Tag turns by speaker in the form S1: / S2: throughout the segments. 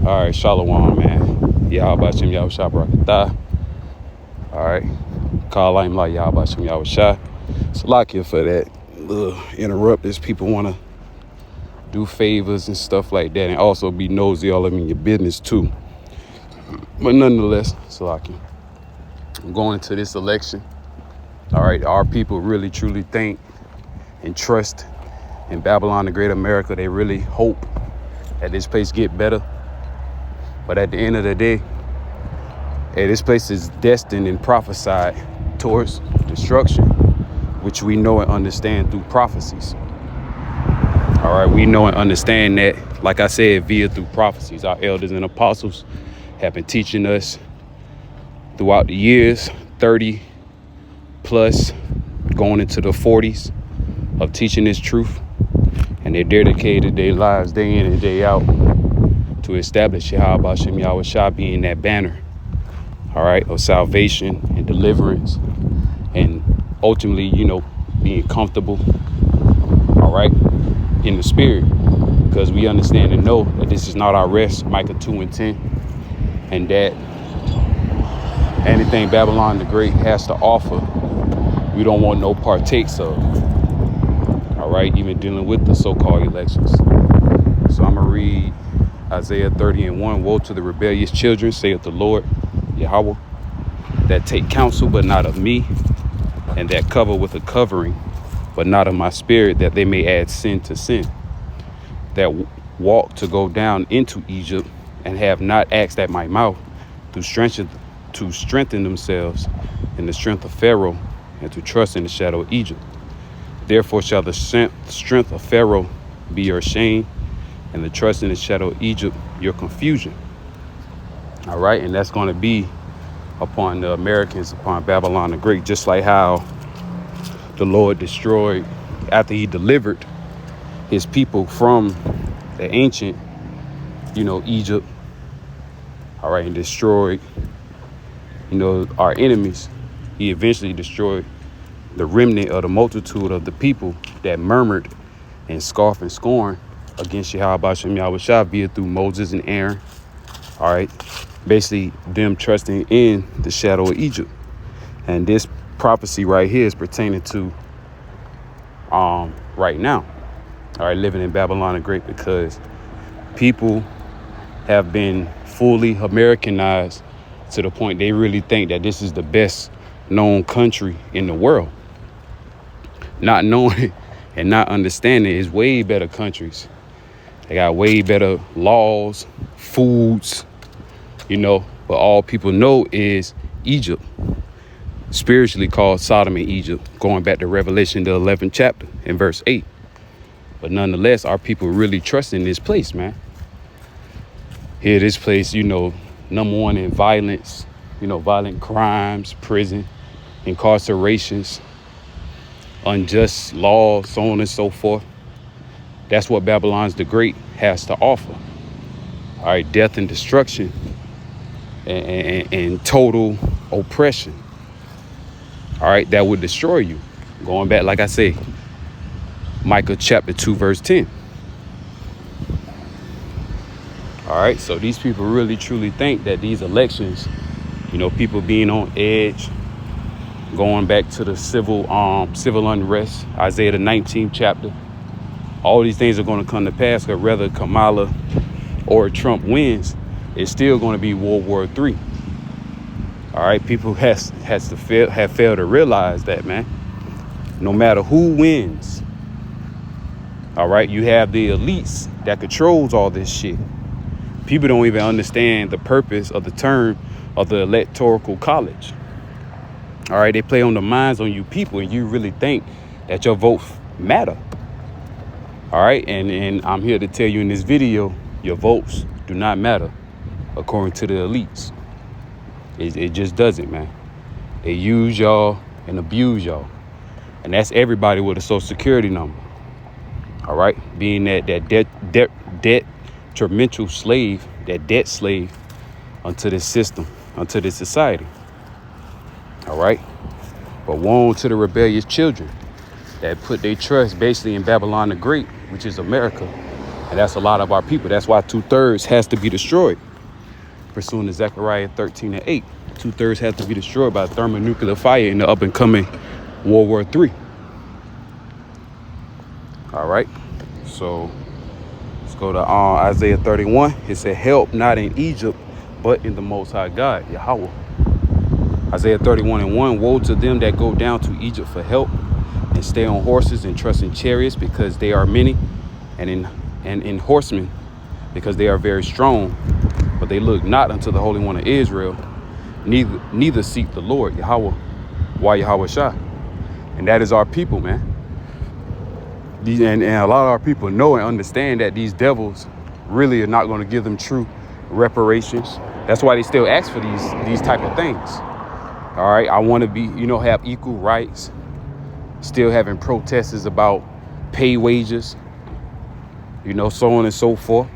S1: All right, Shalom, man. Yahweh Shem Yahweh Shah Barakatah. All right. Call I'm like Yahweh Shem Yahweh Shah. Salakia for that. Interrupt as people want to do favors and stuff like that, and also be nosy all up in your business too. But nonetheless, Salakia, I'm going into this election. All right, our people really truly think and trust in Babylon the Great America. They really hope that this place get better. But at the end of the day, this place is destined and prophesied towards destruction, which we know and understand through prophecies. All right, we know and understand that, like I said, through prophecies. Our elders and apostles have been teaching us throughout the years, 30 plus, going into the 40s, of teaching this truth. And they dedicated their lives day in and day out to establish Yahweh Shem Yahweh Shah being that banner, all right, of salvation and deliverance, and ultimately, being comfortable, all right, in the spirit, because we understand and know that this is not our rest, Micah 2:10, and that anything Babylon the Great has to offer, we don't want no partakes of, all right, even dealing with the so-called elections. So I'm going to read Isaiah 30:1. Woe to the rebellious children, saith the Lord, Yahweh, that take counsel, but not of me, and that cover with a covering, but not of my spirit, that they may add sin to sin, that walk to go down into Egypt, and have not asked at my mouth to strengthen themselves in the strength of Pharaoh, and to trust in the shadow of Egypt. Therefore shall the strength of Pharaoh be your shame, and the trust in the shadow of Egypt your confusion. All right, and that's going to be upon the Americans, upon Babylon the Great, just like how the Lord destroyed, after he delivered his people from the ancient, Egypt, all right, and destroyed, our enemies. He eventually destroyed the remnant of the multitude of the people that murmured and scoffed and scorned against Yahweh Shem Yahweh Shah through Moses and Aaron. All right, basically them trusting in the shadow of Egypt. And this prophecy right here is pertaining to right now, all right, living in Babylon the Great, because people have been fully Americanized to the point they really think that this is the best known country in the world. Not knowing and not understanding is way better countries. They got way better laws, foods, but all people know is Egypt, spiritually called Sodom and Egypt, going back to Revelation, the 11th chapter in verse 8. But nonetheless, our people really trust in this place, man. Here, this place, number one in violence, violent crimes, prison, incarcerations, unjust laws, so on and so forth. That's what Babylon the Great has to offer. All right, death and destruction and total oppression. All right, that would destroy you. Going back, like I say, Micah chapter 2, verse 10. All right, so these people really truly think that these elections, people being on edge, going back to the civil unrest, Isaiah the 19th chapter, all these things are going to come to pass, because whether Kamala or Trump wins, it's still going to be World War III. All right, people have failed to realize that, man. No matter who wins, all right, you have the elites that controls all this shit. People don't even understand the purpose of the term of the electoral college. All right, they play on the minds on you people, and you really think that your votes matter. All right, and I'm here to tell you in this video, your votes do not matter according to the elites. It just doesn't, man. They use y'all and abuse y'all. And that's everybody with a social security number. All right, being that detrimental slave, that debt slave unto this system, unto this society. All right, but woe to the rebellious children that put their trust basically in Babylon the Great, which is America, And that's a lot of our people. That's why 2/3 has to be destroyed. Pursuant to Zechariah 13:8, 2/3 has to be destroyed by thermonuclear fire in the up and coming World War III. All right. So let's go to Isaiah 31. It said, help not in Egypt, but in the Most High God, Yahweh. Isaiah 31:1, woe to them that go down to Egypt for help and stay on horses and trust in chariots because they are many, and in horsemen because they are very strong, but they look not unto the Holy One of Israel, neither seek the Lord, Yahweh, why Yahweh Shah. And that is our people, man. And a lot of our people know and understand that these devils really are not going to give them true reparations. That's why they still ask for these type of things. All right, I want to be, have equal rights. Still having protests about pay wages, so on and so forth.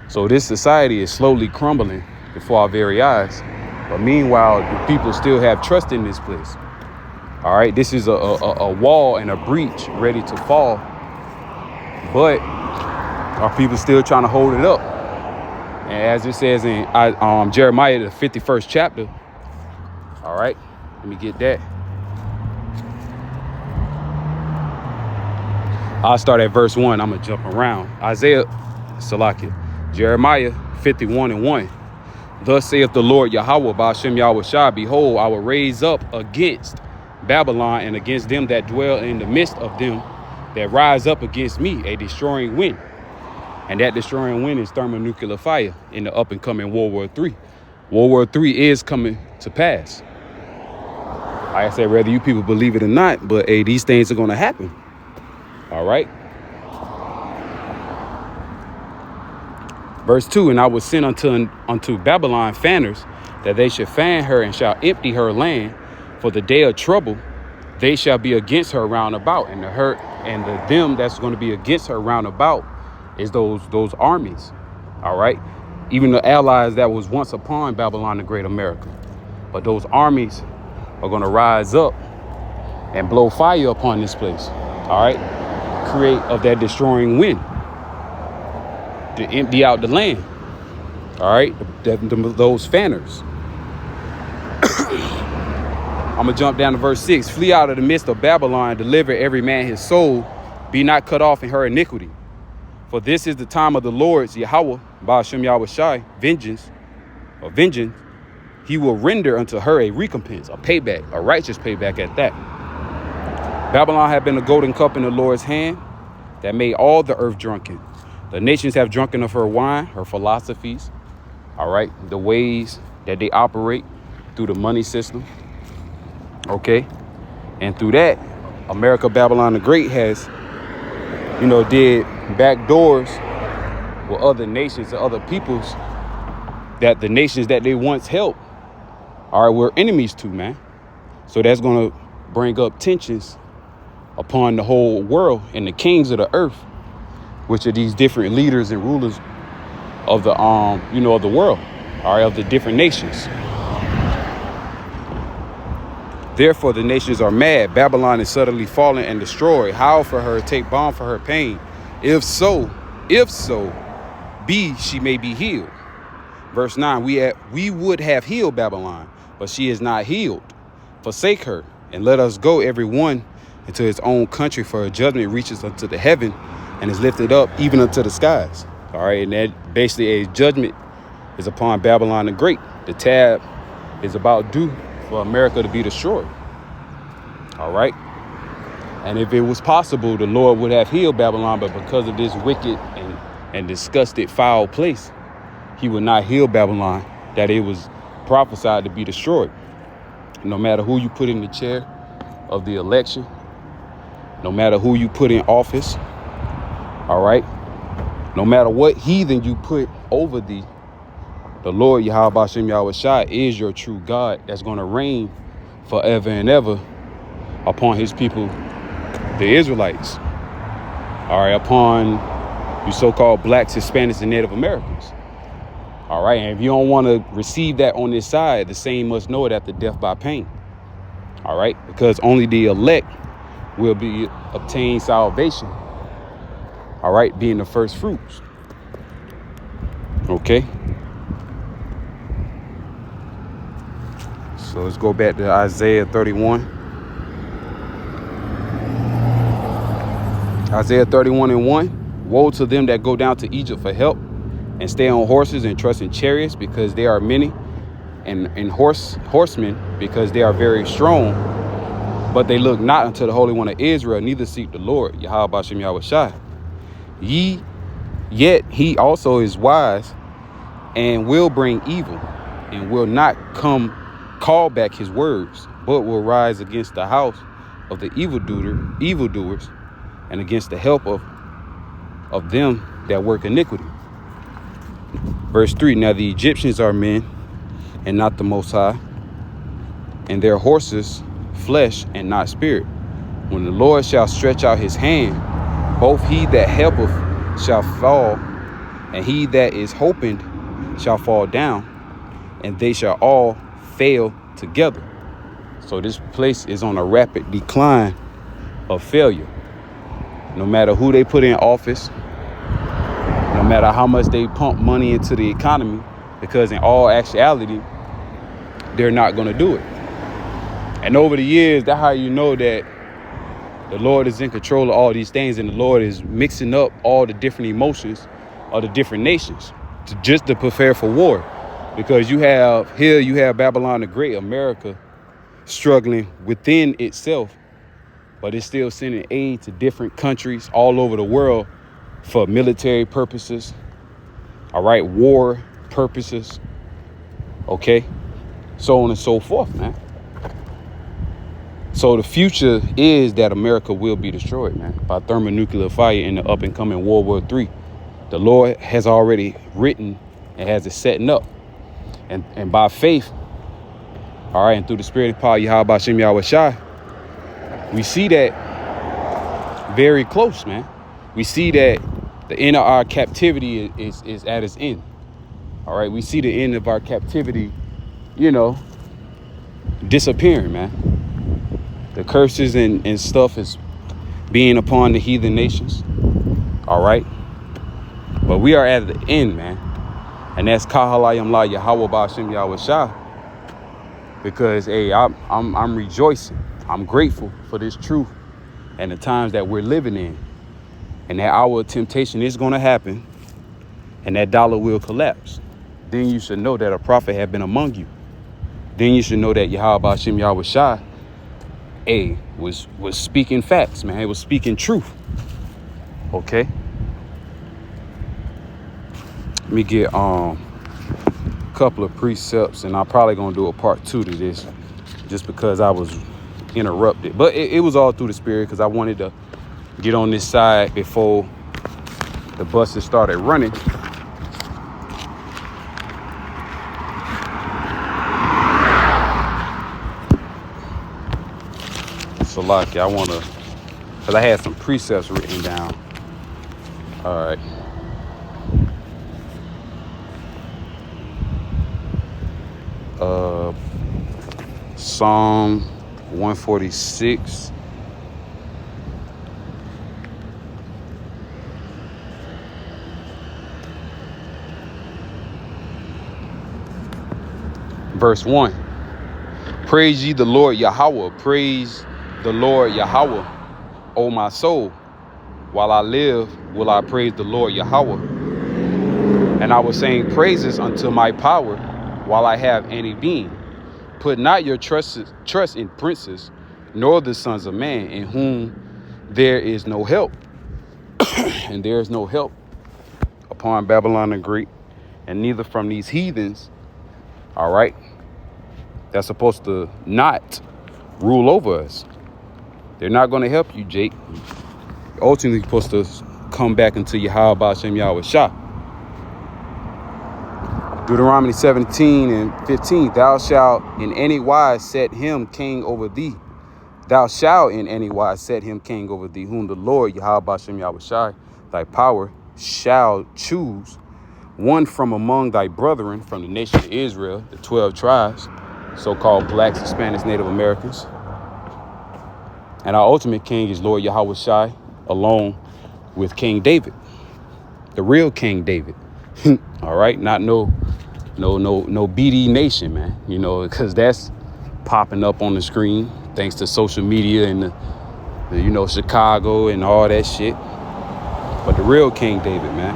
S1: So this society is slowly crumbling before our very eyes. But meanwhile, the people still have trust in this place. All right, this is a wall and a breach ready to fall. But our people still trying to hold it up. And as it says in Jeremiah, the 51st chapter. All right, let me get that. I'll start at verse 1. I'm going to jump around. Jeremiah 51:1. Thus saith the Lord Yahweh, Ba'ashem Yahweh Shah, behold, I will raise up against Babylon and against them that dwell in the midst of them that rise up against me a destroying wind. And that destroying wind is thermonuclear fire in the up and coming World War III. World War III is coming to pass. Like I said, whether you people believe it or not, but hey, these things are going to happen. All right. Verse 2, and I will send unto Babylon fanners, that they should fan her and shall empty her land. For the day of trouble, they shall be against her round about. And them that's going to be against her round about is those armies. All right. Even the allies that was once upon Babylon the Great America. But those armies are going to rise up and blow fire upon this place. All right. Create of that destroying wind to empty out the land. All right. Those fanners. I'm going to jump down to verse 6. Flee out of the midst of Babylon, deliver every man his soul, be not cut off in her iniquity. For this is the time of the Lord's, Yahweh, Ba'ashem Yahweh Shai, vengeance. He will render unto her a recompense, a payback, a righteous payback at that. Babylon had been a golden cup in the Lord's hand that made all the earth drunken. The nations have drunken of her wine, her philosophies, all right, the ways that they operate through the money system. Okay. And through that, America, Babylon the Great has, did back doors with other nations and other peoples that the nations that they once helped were enemies to, man. So that's going to bring up tensions upon the whole world and the kings of the earth, which are these different leaders and rulers of the, of the world, of the different nations. Therefore, the nations are mad. Babylon is suddenly fallen and destroyed. Howl for her, take balm for her pain. If so, she may be healed. Verse 9, we would have healed Babylon, but she is not healed. Forsake her, and let us go every one into his own country, for her judgment reaches unto the heaven and is lifted up even unto the skies. All right, and that basically a judgment is upon Babylon the Great. The tab is about due for America to be destroyed. All right. And if it was possible, the Lord would have healed Babylon, but because of this wicked and disgusted foul place, he would not heal Babylon, that it was prophesied to be destroyed. No matter who you put in the chair of the election, no matter who you put in office, all right, no matter what heathen you put over thee, the Lord Yahweh Ba'ashem Yahweh Shai is your true God that's going to reign forever and ever upon his people, the Israelites. All right, upon you so-called blacks, Hispanics, and Native Americans. All right, and if you don't want to receive that on this side, the same must know it after death by pain. All right, because only the elect will be obtain salvation. All All right, being the first fruits. Okay. So let's go back to Isaiah 31. Isaiah 31:1. Woe to them that go down to Egypt for help and stay on horses and trust in chariots, because they are many, and horsemen, because they are very strong. But they look not unto the Holy One of Israel, neither seek the Lord, Yahweh Bashem Yahweh Shai. Yet he also is wise and will bring evil, and will not call back his words, but will rise against the house of the evildoers, and against the help of them that work iniquity. Verse 3, now the Egyptians are men and not the Most High, and their horses flesh and not spirit. When the Lord shall stretch out his hand, both he that helpeth shall fall, and he that is hoping shall fall down, and they shall all fail together. So this place is on a rapid decline of failure. No matter who they put in office, no matter how much they pump money into the economy, because in all actuality, they're not going to do it. And over the years, that's how you know that the Lord is in control of all these things, and the Lord is mixing up all the different emotions of the different nations just to prepare for war. Because you have Babylon the Great, America, struggling within itself, but it's still sending aid to different countries all over the world for military purposes, all right, war purposes, okay, so on and so forth, man. So the future is that America will be destroyed, man, by thermonuclear fire in the up and coming World War III. The Lord has already written and has it setting up. And by faith, all right, and through the spirit and power, Yahweh Bashem Yahweh Shai, we see that very close, man. We see that the end of our captivity is at its end. All right, we see the end of our captivity, disappearing, man. The curses and stuff is being upon the heathen nations. All right. But we are at the end, man. And that's Kahalayam La Yahweh Bashem Yahweh Shai. Because, hey, I'm rejoicing. I'm grateful for this truth and the times that we're living in. And that our temptation is going to happen. And that dollar will collapse. Then you should know that a prophet had been among you. Then you should know that Yahweh Bashem Yahweh Shai, was speaking facts, man. It was speaking truth. Okay. Let me get a couple of precepts, and I'm probably gonna do a part 2 to this, just because I was interrupted. But it was all through the spirit, because I wanted to get on this side before the buses started running. So, Lucky, because I had some precepts written down. All right. Psalm 146. Verse 1. Praise ye the Lord Yahweh. Praise the Lord Yahweh, O my soul. While I live, will I praise the Lord Yahweh. And I will sing praises unto my power while I have any being. Put not your trust in princes, nor the sons of man, in whom there is no help. And there is no help upon Babylon the Great, and neither from these heathens, all right, that's supposed to not rule over us. They're not going to help you, Jake. You're ultimately supposed to come back into Yahweh Bashem Yahweh Shah. Deuteronomy 17:15, thou shalt in any wise set him king over thee. Thou shalt in any wise set him king over thee, whom the Lord Yahweh Bashem Yahweh Shai, thy power, shall choose one from among thy brethren, from the nation of Israel, the 12 tribes, so-called blacks, Hispanics, Native Americans. And our ultimate king is Lord Yahweh Shai alone, with King David, the real King David. All right, not no BD Nation, man. You know, because that's popping up on the screen thanks to social media and the Chicago and all that shit. But the real King David, man.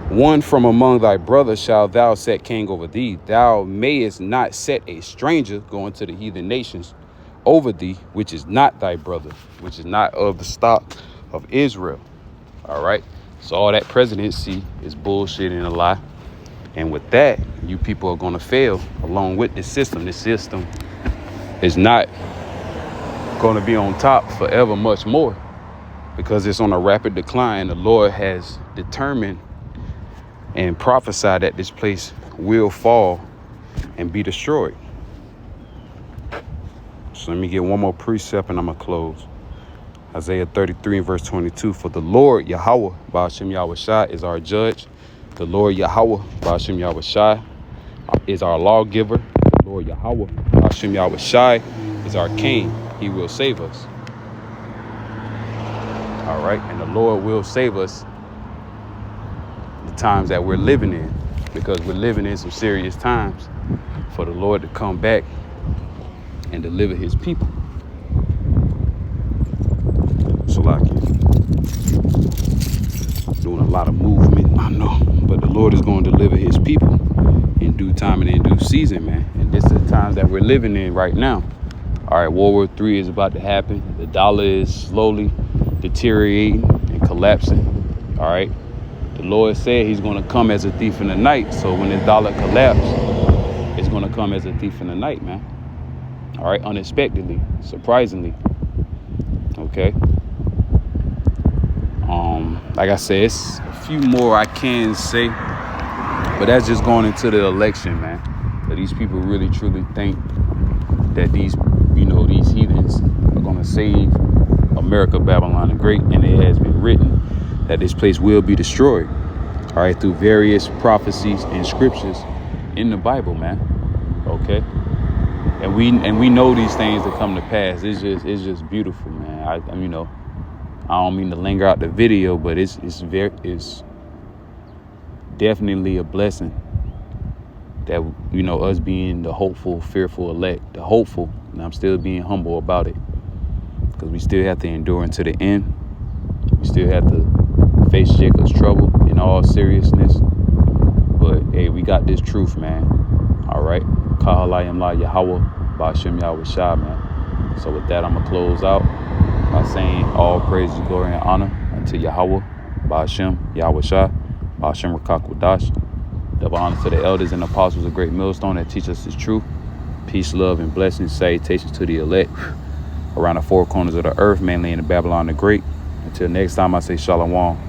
S1: One from among thy brothers shalt thou set king over thee. Thou mayest not set a stranger going to the heathen nations over thee, which is not thy brother, which is not of the stock of Israel. All right. So all that presidency is bullshit and a lie. And with that, you people are going to fail along with this system. This system is not going to be on top forever much more because it's on a rapid decline. The Lord has determined and prophesied that this place will fall and be destroyed. So let me get one more precept and I'm going to close. Isaiah 33 and verse 22. For the Lord Yahweh, Ba'ashem Yahushai, is our judge. The Lord Yahweh, Ba'ashem Yahushai, is our lawgiver. The Lord Yahweh, Ba'ashem Yahushai, is our king. He will save us. All right. And the Lord will save us the times that we're living in, because we're living in some serious times for the Lord to come back and deliver his people. Doing a lot of movement, I know, but the Lord is going to deliver his people in due time and in due season, man. And this is the times that we're living in right now. All right, World War III is about to happen. The dollar is slowly deteriorating and collapsing. All right. The Lord said he's going to come as a thief in the night. So when this dollar collapses, it's going to come as a thief in the night, man. All right. Unexpectedly, surprisingly. Okay. Like I said, it's a few more I can say, but that's just going into the election, man. But these people really truly think that these heathens are going to save America, Babylon the Great, and it has been written that this place will be destroyed, all right, through various prophecies and scriptures in the Bible, man. Okay, and we know these things that come to pass. It's just beautiful, man. I don't mean to linger out the video, but it's definitely a blessing that us being the hopeful, fearful elect, the hopeful, and I'm still being humble about it, because we still have to endure unto the end. We still have to face Jacob's trouble in all seriousness. But hey, we got this truth, man. All right. Kahalayim la Yahweh, Ba'ashem Yahushai, man. So with that, I'm gonna close out by saying all praise, glory, and honor unto Yahweh, Ba'ashem Yahushai, Ba'ashem Rakak Wadash. Double honor to the elders and apostles of Great Millstone that teach us this truth. Peace, love, and blessings, salutations to the elect around the four corners of the earth, mainly in the Babylon the Great. Until next time, I say shalom.